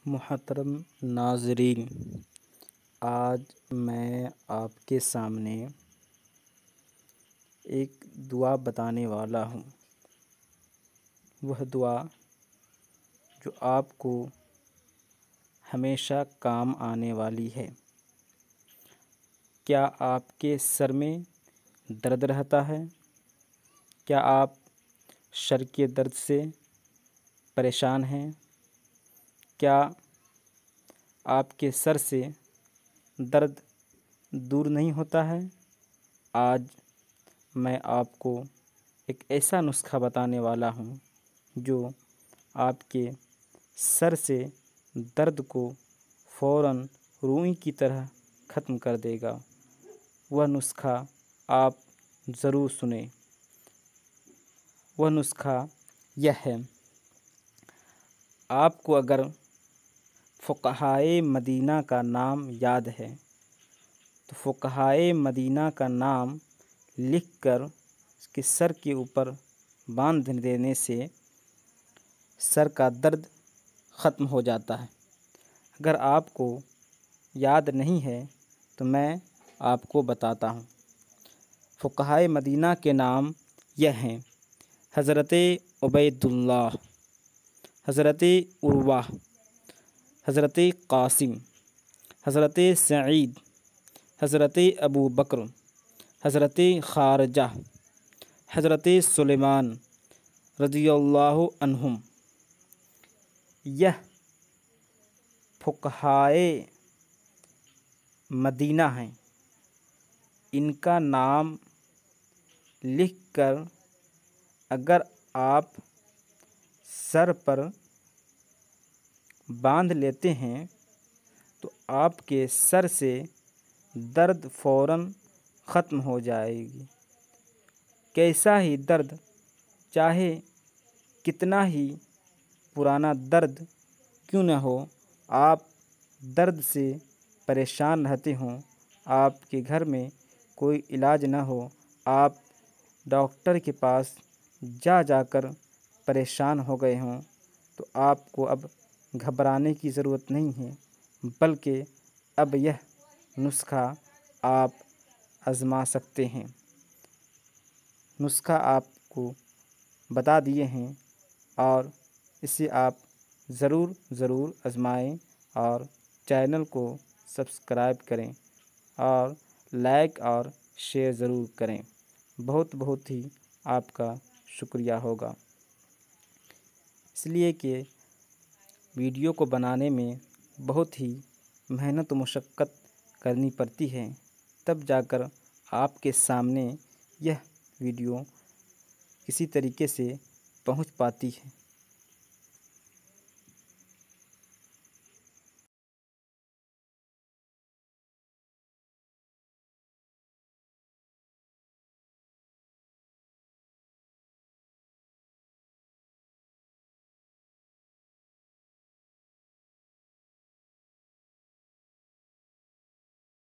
محترم ناظرین، آج میں آپ کے سامنے ایک دعا بتانے والا ہوں۔ وہ دعا جو آپ کو ہمیشہ کام آنے والی ہے۔ کیا آپ کے سر میں درد رہتا ہے؟ کیا آپ سر کے درد سے پریشان ہیں؟ کیا آپ کے سر سے درد دور نہیں ہوتا ہے؟ آج میں آپ کو ایک ایسا نسخہ بتانے والا ہوں جو آپ کے سر سے درد کو فوراً روئی کی طرح ختم کر دے گا۔ وہ نسخہ آپ ضرور سنیں۔ وہ نسخہ یہ ہے: آپ کو اگر فقہائے مدینہ کا نام یاد ہے تو فقہائے مدینہ کا نام لکھ کر اس کے سر کے اوپر باندھ دینے سے سر کا درد ختم ہو جاتا ہے۔ اگر آپ کو یاد نہیں ہے تو میں آپ کو بتاتا ہوں۔ فقہائے مدینہ کے نام یہ ہیں: حضرت عبید اللہ، حضرت عروہ، حضرت قاسم، حضرت سعید، حضرت ابوبکر، حضرت خارجہ، حضرت سلیمان رضی اللہ عنہم۔ یہ فقہائے مدینہ ہیں۔ ان کا نام لکھ کر اگر آپ سر پر باندھ لیتے ہیں تو آپ کے سر سے درد فوراً ختم ہو جائے گی۔ کیسا ہی درد، چاہے کتنا ہی پرانا درد کیوں نہ ہو، آپ درد سے پریشان رہتے ہوں، آپ کے گھر میں کوئی علاج نہ ہو، آپ ڈاکٹر کے پاس جا کر پریشان ہو گئے ہوں، تو آپ کو اب گھبرانے کی ضرورت نہیں ہے، بلکہ اب یہ نسخہ آپ آزما سکتے ہیں۔ نسخہ آپ کو بتا دیے ہیں اور اسے آپ ضرور آزمائیں اور چینل کو سبسکرائب کریں اور لائک اور شیئر ضرور کریں۔ بہت ہی آپ کا شکریہ ہوگا، اس لیے کہ ویڈیو کو بنانے میں بہت ہی محنت و مشقت کرنی پڑتی ہے، تب جا کر آپ کے سامنے یہ ویڈیو کسی طریقے سے پہنچ پاتی ہے۔